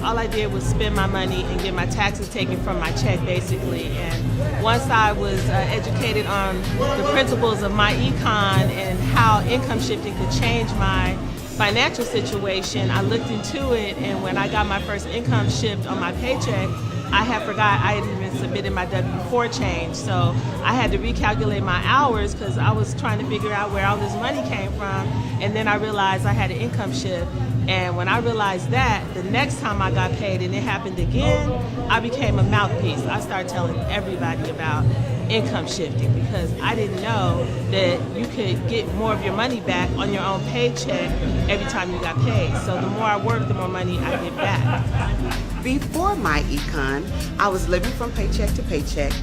all I did was spend my money and get my taxes taken from my check, basically. And once I was educated on the principles of MyEcon and how income shifting could change my financial situation, I looked into it, and when I got my first income shift on my paycheck, I had forgot I had even submitted my W-4 change, so I had to recalculate my hours because I was trying to figure out where all this money came from, and then I realized I had an income shift. And when I realized that, the next time I got paid and it happened again, I became a mouthpiece. I started telling everybody about income shifting because I didn't know that you could get more of your money back on your own paycheck every time you got paid. So the more I work, the more money I get back. Before MyEcon, I was living from paycheck to paycheck.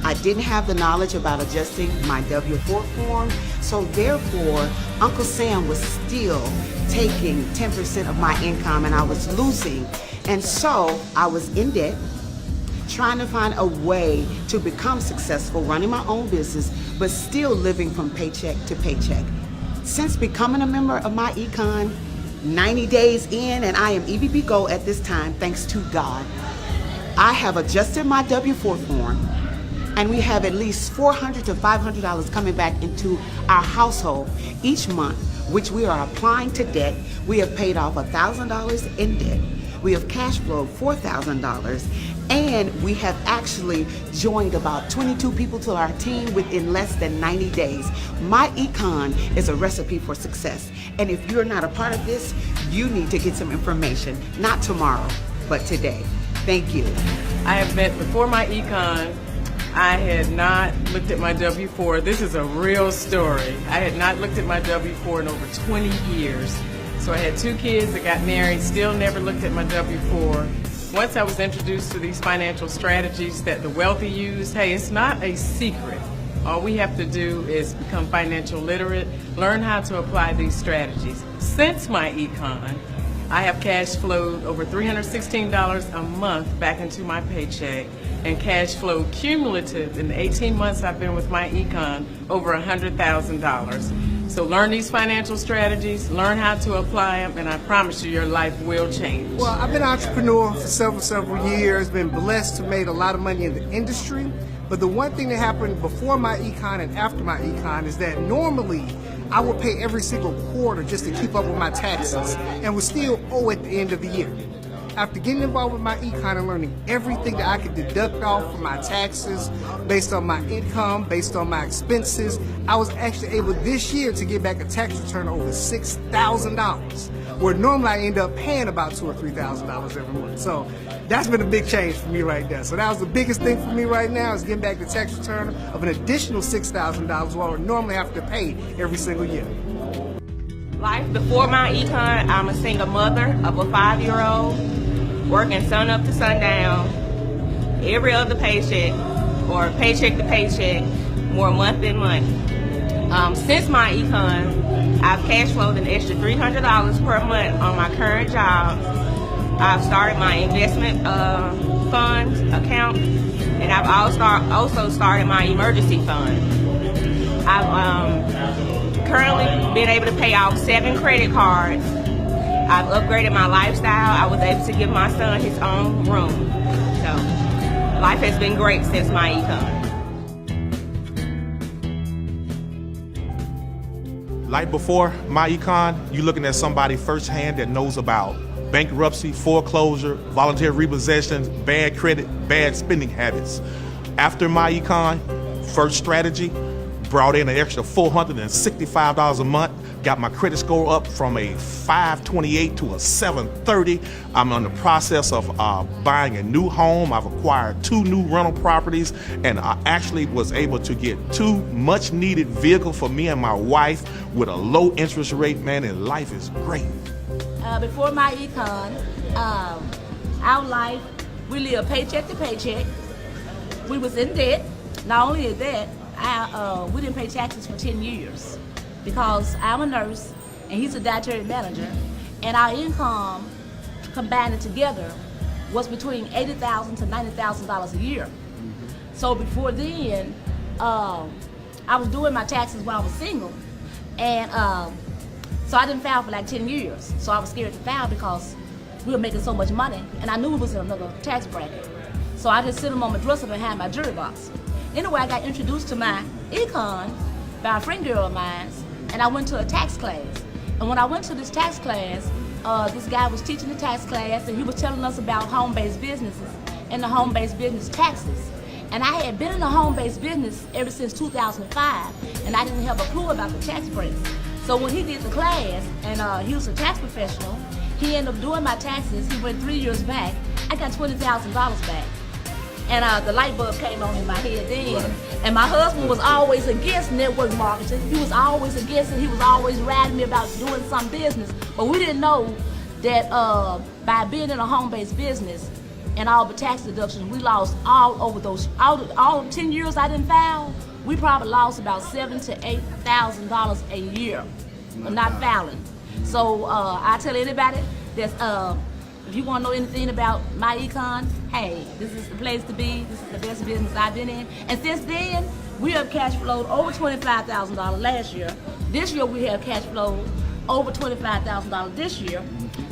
I didn't have the knowledge about adjusting my W-4 form, so therefore, Uncle Sam was still taking 10% of my income and I was losing. And so I was in debt, trying to find a way to become successful, running my own business, but still living from paycheck to paycheck. Since becoming a member of MyEcon, 90 days in, and I am EVP Gold at this time, thanks to God, I have adjusted my W-4 form, and we have at least $400 to $500 coming back into our household each month, which we are applying to debt. We have paid off $1,000 in debt. We have cash flowed $4,000, and we have actually joined about 22 people to our team within less than 90 days. MyEcon is a recipe for success, and if you're not a part of this, you need to get some information, not tomorrow, but today. Thank you. I have been before MyEcon. I had not looked at my W-4. This is a real story. I had not looked at my W-4 in over 20 years. So I had 2 kids that got married, still never looked at my W-4. Once I was introduced to these financial strategies that the wealthy use, hey, it's not a secret. All we have to do is become financial literate, learn how to apply these strategies. Since MyEcon, I have cash flowed over $316 a month back into my paycheck, and cash flow cumulative in the 18 months I've been with MyEcon over $100,000. So learn these financial strategies, learn how to apply them, and I promise you your life will change. Well, I've been an entrepreneur for several years, been blessed to make a lot of money in the industry. But the one thing that happened before MyEcon and after MyEcon is that normally I would pay every single quarter just to keep up with my taxes and would still owe at the end of the year. After getting involved with MyEcon and learning everything that I could deduct off from my taxes based on my income, based on my expenses, I was actually able this year to get back a tax return of over $6,000, where normally I end up paying about $2,000 or $3,000 every month. So that's been a big change for me right there. So that was the biggest thing for me right now, is getting back the tax return of an additional $6,000 while I normally have to pay every single year. Life before MyEcon, I'm a single mother of a 5-year-old, working sun up to sundown, every other paycheck, or paycheck to paycheck, more month than month. Since MyEcon, I've cash flowed an extra $300 per month on my current job. I've started my investment fund account, and I've also started my emergency fund. I've currently been able to pay off 7 credit cards. I've upgraded my lifestyle. I was able to give my son his own room. So life has been great since MyEcon. Like before MyEcon, you're looking at somebody firsthand that knows about bankruptcy, foreclosure, voluntary repossessions, bad credit, bad spending habits. After MyEcon, first strategy, brought in an extra $465 a month, got my credit score up from a 528 to a 730. I'm in the process of buying a new home. I've acquired 2 new rental properties, and I actually was able to get 2 much needed vehicles for me and my wife with a low interest rate, man, and life is great. Before MyEcon, our life, we lived paycheck to paycheck. We was in debt. Not only is that, we didn't pay taxes for 10 years because I'm a nurse and he's a dietary manager, and our income combined together was between $80,000 to $90,000 a year. So before then, I was doing my taxes while I was single, and so I didn't file for like 10 years. So I was scared to file because we were making so much money, and I knew we was in another tax bracket. So I just sit them on my dresser behind my jewelry box. Anyway, I got introduced to my econ by a friend girl of mine, and I went to a tax class. And when I went to this tax class, this guy was teaching the tax class, and he was telling us about home-based businesses and the home-based business taxes. And I had been in the home-based business ever since 2005, and I didn't have a clue about the tax breaks. So when he did the class, and he was a tax professional, he ended up doing my taxes. He went 3 years back. I got $20,000 back. And the light bulb came on in my head then. And my husband was always against network marketing. He was always against it. He was always riding me about doing some business. But we didn't know that by being in a home-based business and all the tax deductions, we lost all over those, all 10 years I didn't file, we probably lost about $7,000 to $8,000 a year for not filing. So I tell anybody that's, if you want to know anything about MyEcon, hey, this is the place to be. This is the best business I've been in. And since then, we have cash flowed over $25,000 last year. This year, we have cash flowed over $25,000 this year.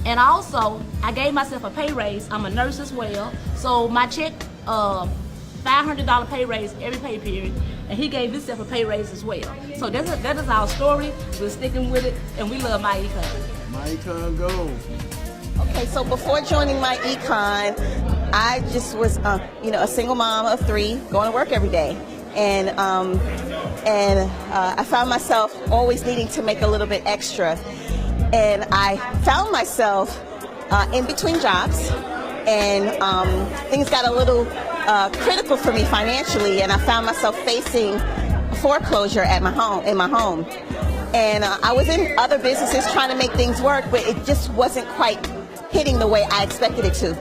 And also, I gave myself a pay raise. I'm a nurse as well. So my check, $500 pay raise every pay period. And he gave himself a pay raise as well. So that is our story. We're sticking with it, and we love MyEcon. MyEcon go. Okay, so before joining MyEcon, I just was, a single mom of 3, going to work every day, and I found myself always needing to make a little bit extra, and I found myself in between jobs, and things got a little critical for me financially, and I found myself facing foreclosure at my home, and I was in other businesses trying to make things work, but it just wasn't quite hitting the way I expected it to.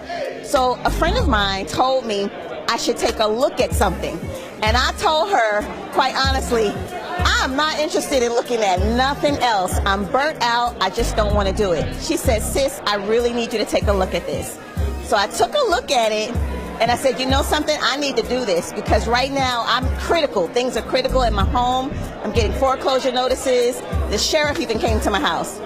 So a friend of mine told me I should take a look at something. And I told her, quite honestly, I'm not interested in looking at nothing else. I'm burnt out. I just don't want to do it. She said, sis, I really need you to take a look at this. So I took a look at it, and I said, you know something? I need to do this because right now I'm critical. Things are critical in my home. I'm getting foreclosure notices. The sheriff even came to my house.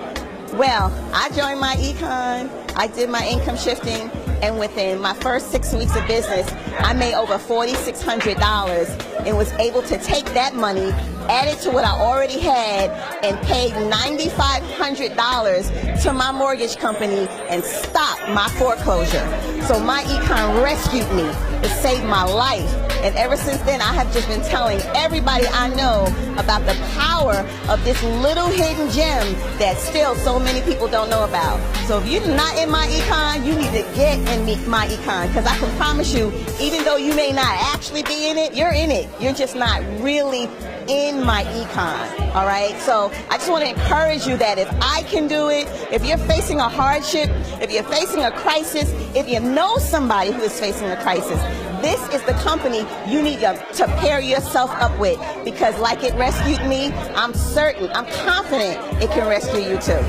Well, I joined MyEcon, I did my income shifting, and within my first 6 weeks of business, I made over $4,600 and was able to take that money, add it to what I already had, and paid $9,500 to my mortgage company and stopped my foreclosure. So MyEcon rescued me. It saved my life. And ever since then, I have just been telling everybody I know about the power of this little hidden gem that still so many people don't know about. So if you're not in MyEcon, you need to get in MyEcon, because I can promise you, even though you may not actually be in it, you're in it. You're just not really in MyEcon, all right? So I just want to encourage you that if I can do it, if you're facing a hardship, if you're facing a crisis, if you know somebody who is facing a crisis, this is the company you need to pair yourself up with, because like it rescued me, I'm certain, I'm confident it can rescue you too.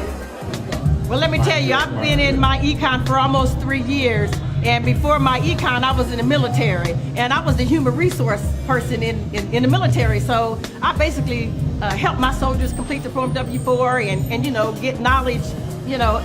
Well, let me tell you, I've been in MyEcon for almost 3 years. And before MyEcon, I was in the military, and I was the human resource person in the military. So I basically helped my soldiers complete the Form W-4 and get knowledge,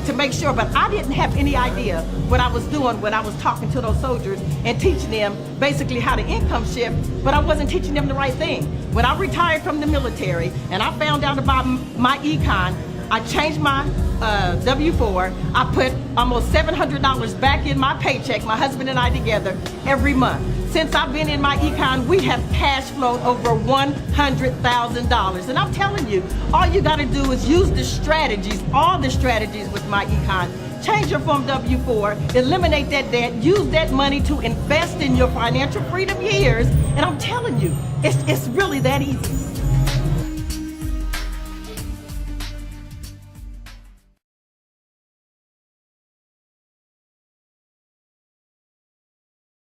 to make sure. But I didn't have any idea what I was doing when I was talking to those soldiers and teaching them basically how to income shift, but I wasn't teaching them the right thing. When I retired from the military and I found out about MyEcon, I changed my W-4. I put almost $700 back in my paycheck, my husband and I together, every month. Since I've been in MyEcon, we have cash flowed over $100,000. And I'm telling you, all you got to do is use the strategies, all the strategies with MyEcon. Change your Form W-4, eliminate that debt, use that money to invest in your financial freedom years. And I'm telling you, it's really that easy.